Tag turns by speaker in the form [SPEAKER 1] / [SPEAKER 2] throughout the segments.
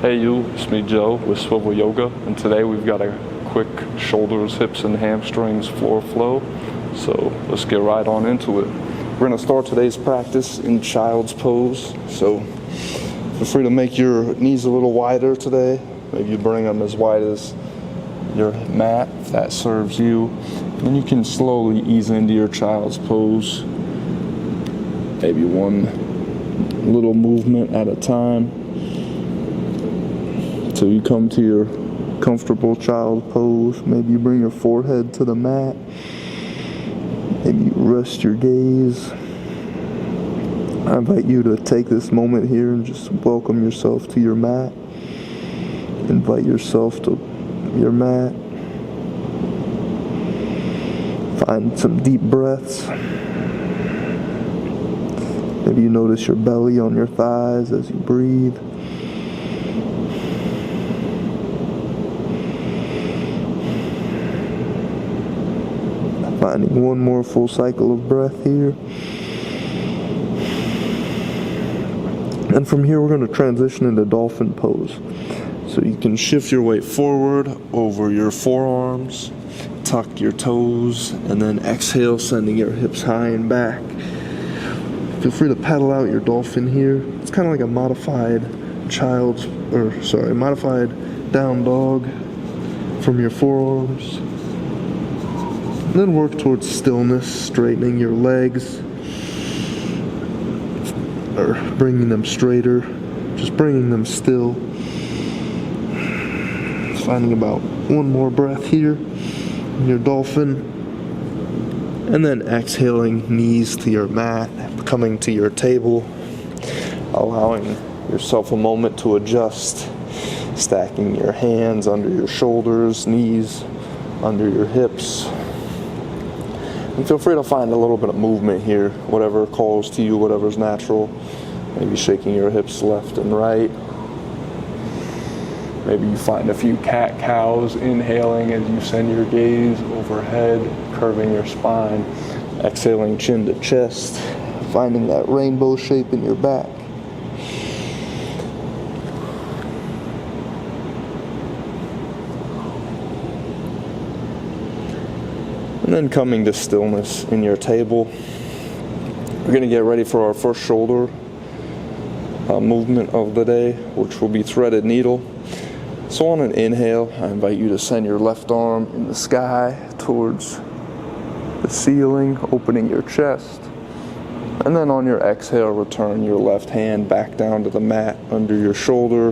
[SPEAKER 1] Hey you, it's me Joe with Swivel Yoga, and today we've got a quick shoulders, hips, and hamstrings floor flow. So let's get right on into it. We're going to start today's practice in child's pose. So feel free to make your knees a little wider today. Maybe you bring them as wide as your mat if that serves you. Then you can slowly ease into your child's pose. Maybe one little movement at a time. So you come to your comfortable child pose. Maybe you bring your forehead to the mat. Maybe you rest your gaze. I invite you to take this moment here and just welcome yourself to your mat. Invite yourself to your mat. Find some deep breaths. Maybe you notice your belly on your thighs as you breathe. Finding one more full cycle of breath here. And from here we're going to transition into dolphin pose. So you can shift your weight forward over your forearms, tuck your toes, and then exhale, sending your hips high and back. Feel free to paddle out your dolphin here. It's kind of like a modified modified down dog from your forearms. And then work towards stillness, straightening your legs, or bringing them straighter, just bringing them still. Finding about one more breath here in your dolphin. And then exhaling, knees to your mat, coming to your table, allowing yourself a moment to adjust, stacking your hands under your shoulders, knees under your hips. And feel free to find a little bit of movement here, whatever calls to you, whatever's natural. Maybe shaking your hips left and right. Maybe you find a few cat-cows, inhaling as you send your gaze overhead, curving your spine, exhaling chin to chest, finding that rainbow shape in your back. And then coming to stillness in your table. We're going to get ready for our first shoulder movement of the day, which will be threaded needle. So on an inhale, I invite you to send your left arm in the sky towards the ceiling, opening your chest. And then on your exhale, return your left hand back down to the mat under your shoulder.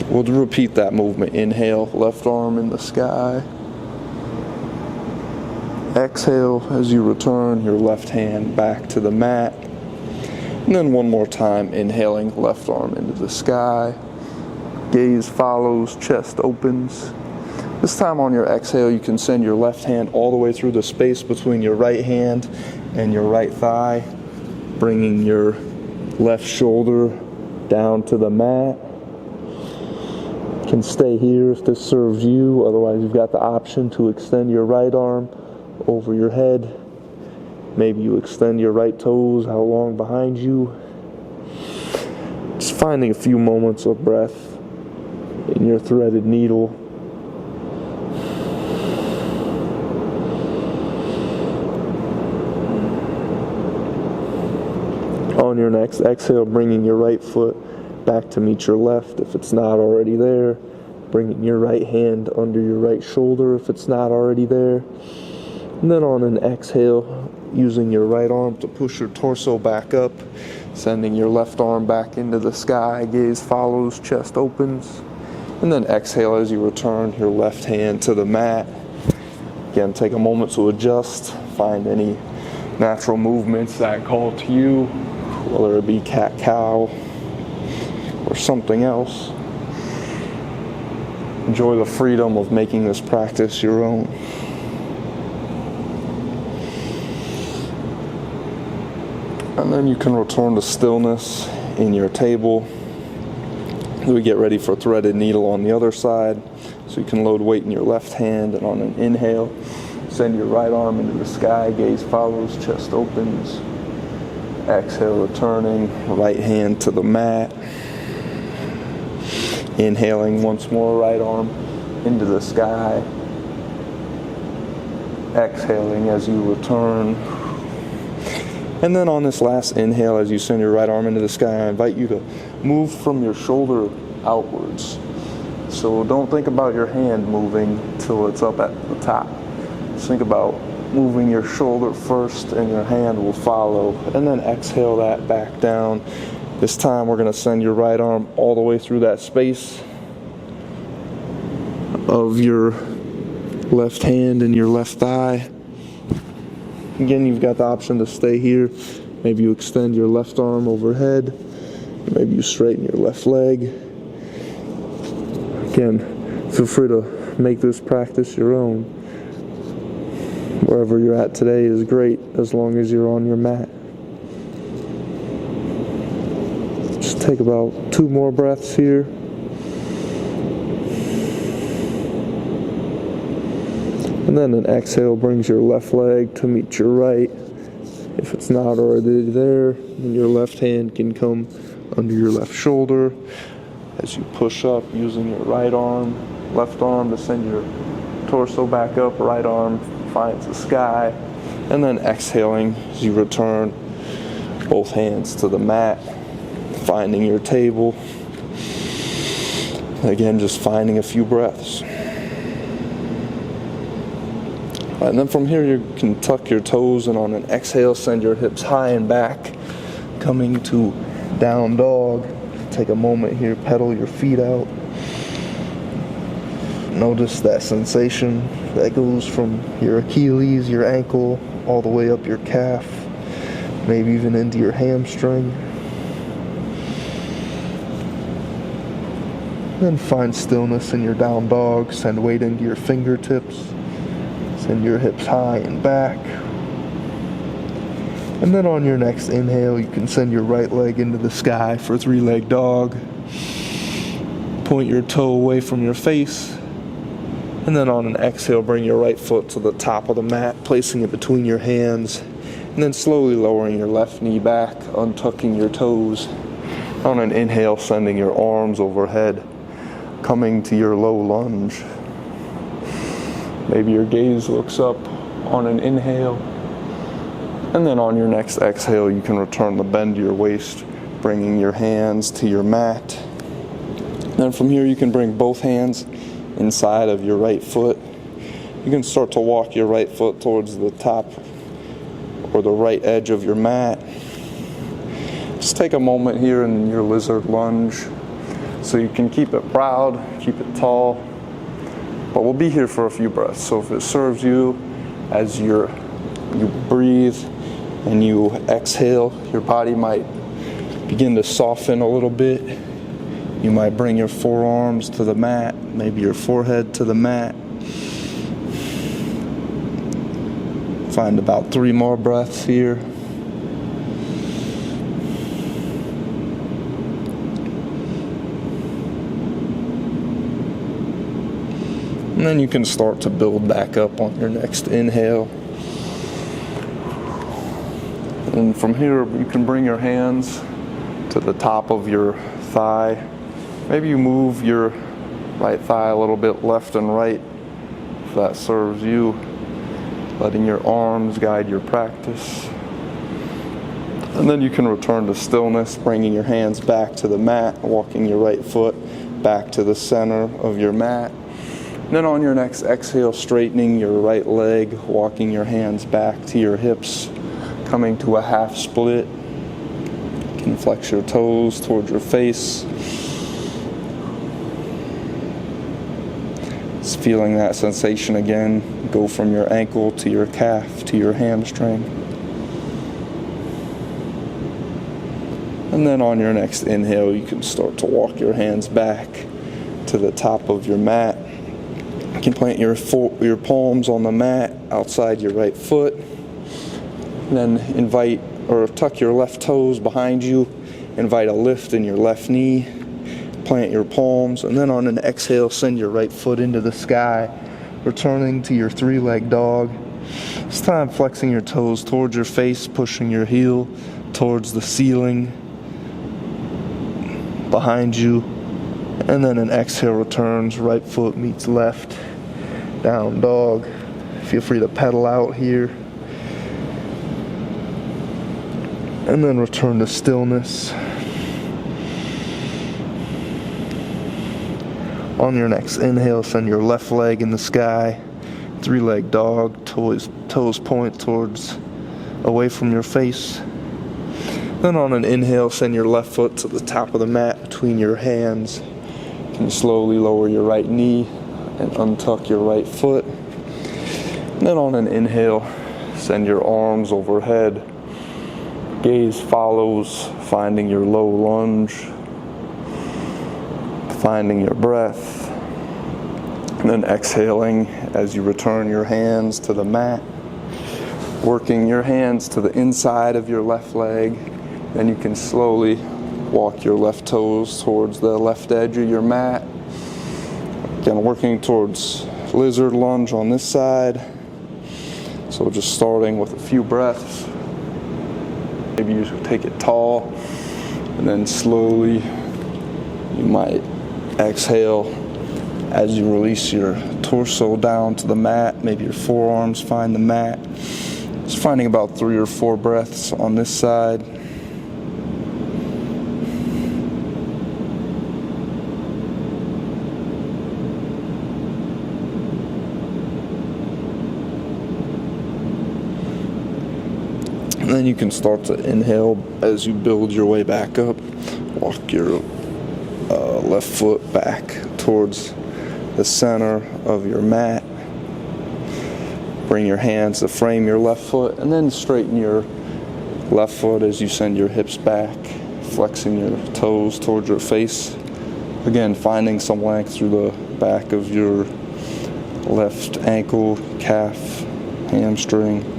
[SPEAKER 1] We'll repeat that movement. Inhale, left arm in the sky. Exhale as you return your left hand back to the mat. And then one more time, inhaling, left arm into the sky. Gaze follows, chest opens. This time on your exhale, you can send your left hand all the way through the space between your right hand and your right thigh, bringing your left shoulder down to the mat. You can stay here if this serves you. Otherwise, you've got the option to extend your right arm over your head. Maybe you extend your right toes out long behind you. Just finding a few moments of breath in your threaded needle. On your next exhale, bringing your right foot back to meet your left if it's not already there. Bringing your right hand under your right shoulder if it's not already there. And then on an exhale, using your right arm to push your torso back up, sending your left arm back into the sky, gaze follows, chest opens. And then exhale as you return your left hand to the mat. Again, take a moment to adjust, find any natural movements that call to you, whether it be cat-cow or something else. Enjoy the freedom of making this practice your own. And then you can return to stillness in your table. We get ready for threaded needle on the other side. So you can load weight in your left hand, and on an inhale, send your right arm into the sky, gaze follows, chest opens. Exhale, returning, right hand to the mat. Inhaling once more, right arm into the sky. Exhaling as you return. And then on this last inhale, as you send your right arm into the sky, I invite you to move from your shoulder outwards. So don't think about your hand moving till it's up at the top. Just think about moving your shoulder first and your hand will follow. And then exhale that back down. This time we're going to send your right arm all the way through that space of your left hand and your left thigh. Again, you've got the option to stay here. Maybe you extend your left arm overhead. Maybe you straighten your left leg. Again, feel free to make this practice your own. Wherever you're at today is great as long as you're on your mat. Just take about 2 more breaths here. And then an exhale brings your left leg to meet your right. If it's not already there, then your left hand can come under your left shoulder as you push up using your right arm, left arm to send your torso back up, right arm finds the sky, and then exhaling as you return both hands to the mat, finding your table. Again, just finding a few breaths. And then from here you can tuck your toes and on an exhale send your hips high and back, coming to down dog. Take a moment here, pedal your feet out. Notice that sensation that goes from your Achilles, your ankle, all the way up your calf, maybe even into your hamstring. Then find stillness in your down dog, send weight into your fingertips. Send your hips high and back. And then on your next inhale, you can send your right leg into the sky for 3-leg dog. Point your toe away from your face. And then on an exhale, bring your right foot to the top of the mat, placing it between your hands. And then slowly lowering your left knee back, untucking your toes. On an inhale, sending your arms overhead, coming to your low lunge. Maybe your gaze looks up on an inhale. And then on your next exhale, you can return the bend to your waist, bringing your hands to your mat. Then from here, you can bring both hands inside of your right foot. You can start to walk your right foot towards the top or the right edge of your mat. Just take a moment here in your lizard lunge so you can keep it proud, keep it tall. But we'll be here for a few breaths. So if it serves you, as you breathe and you exhale, your body might begin to soften a little bit. You might bring your forearms to the mat, maybe your forehead to the mat. Find about 3 more breaths here. And then you can start to build back up on your next inhale. And from here, you can bring your hands to the top of your thigh. Maybe you move your right thigh a little bit left and right, if that serves you. Letting your arms guide your practice. And then you can return to stillness, bringing your hands back to the mat, walking your right foot back to the center of your mat. Then on your next exhale, straightening your right leg, walking your hands back to your hips, coming to a half split. You can flex your toes towards your face. Just feeling that sensation again. Go from your ankle to your calf to your hamstring. And then on your next inhale, you can start to walk your hands back to the top of your mat. You can plant your palms on the mat outside your right foot. And then invite or tuck your left toes behind you. Invite a lift in your left knee. Plant your palms. And then on an exhale, send your right foot into the sky. Returning to your 3-leg dog. This time flexing your toes towards your face, pushing your heel towards the ceiling behind you. And then an exhale returns, right foot meets left, down dog. Feel free to pedal out here. And then return to stillness. On your next inhale, send your left leg in the sky, 3-leg dog, toes point towards away from your face. Then on an inhale, send your left foot to the top of the mat between your hands. You can slowly lower your right knee and untuck your right foot. And then on an inhale, send your arms overhead. Gaze follows, finding your low lunge, finding your breath. And then exhaling as you return your hands to the mat, working your hands to the inside of your left leg. Then you can slowly walk your left toes towards the left edge of your mat. Again, working towards lizard lunge on this side. So just starting with a few breaths. Maybe you should take it tall, and then slowly you might exhale as you release your torso down to the mat. Maybe your forearms find the mat. Just finding about 3 or 4 breaths on this side. And then you can start to inhale as you build your way back up. Walk your left foot back towards the center of your mat. Bring your hands to frame your left foot, and then straighten your left foot as you send your hips back, flexing your toes towards your face. Again, finding some length through the back of your left ankle, calf, hamstring.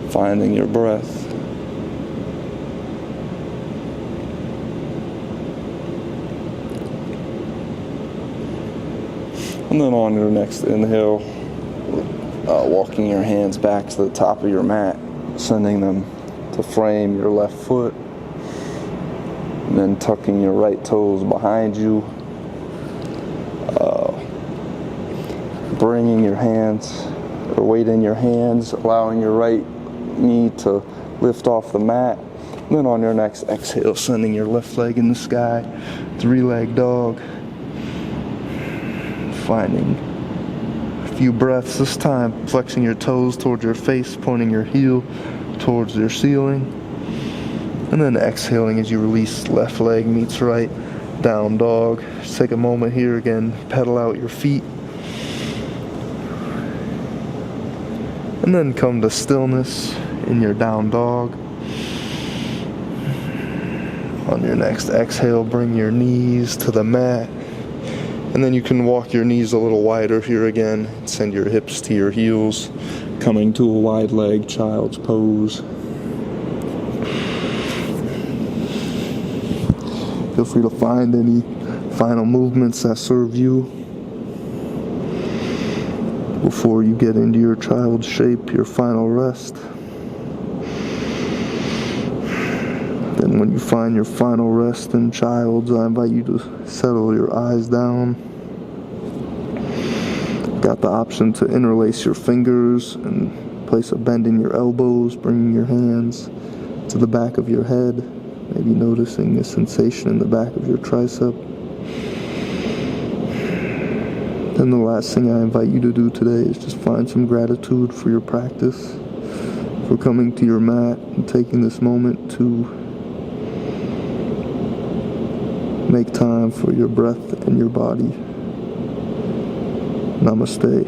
[SPEAKER 1] Finding your breath. And then on your next inhale, walking your hands back to the top of your mat, sending them to frame your left foot, and then tucking your right toes behind you, bringing your hands, or weight in your hands, allowing your right knee to lift off the mat. And then on your next exhale, sending your left leg in the sky, 3-leg dog. Finding a few breaths this time, flexing your toes towards your face, pointing your heel towards your ceiling. And then exhaling as you release, left leg meets right, down dog. Just take a moment here again, pedal out your feet. And then come to stillness in your down dog. On your next exhale, bring your knees to the mat. And then you can walk your knees a little wider here again. Send your hips to your heels, coming to a wide leg child's pose. Feel free to find any final movements that serve you before you get into your child's shape, your final rest. Then when you find your final rest in child's, I invite you to settle your eyes down. Got the option to interlace your fingers and place a bend in your elbows, bringing your hands to the back of your head, maybe noticing a sensation in the back of your tricep. Then the last thing I invite you to do today is just find some gratitude for your practice, for coming to your mat and taking this moment to make time for your breath and your body. Namaste.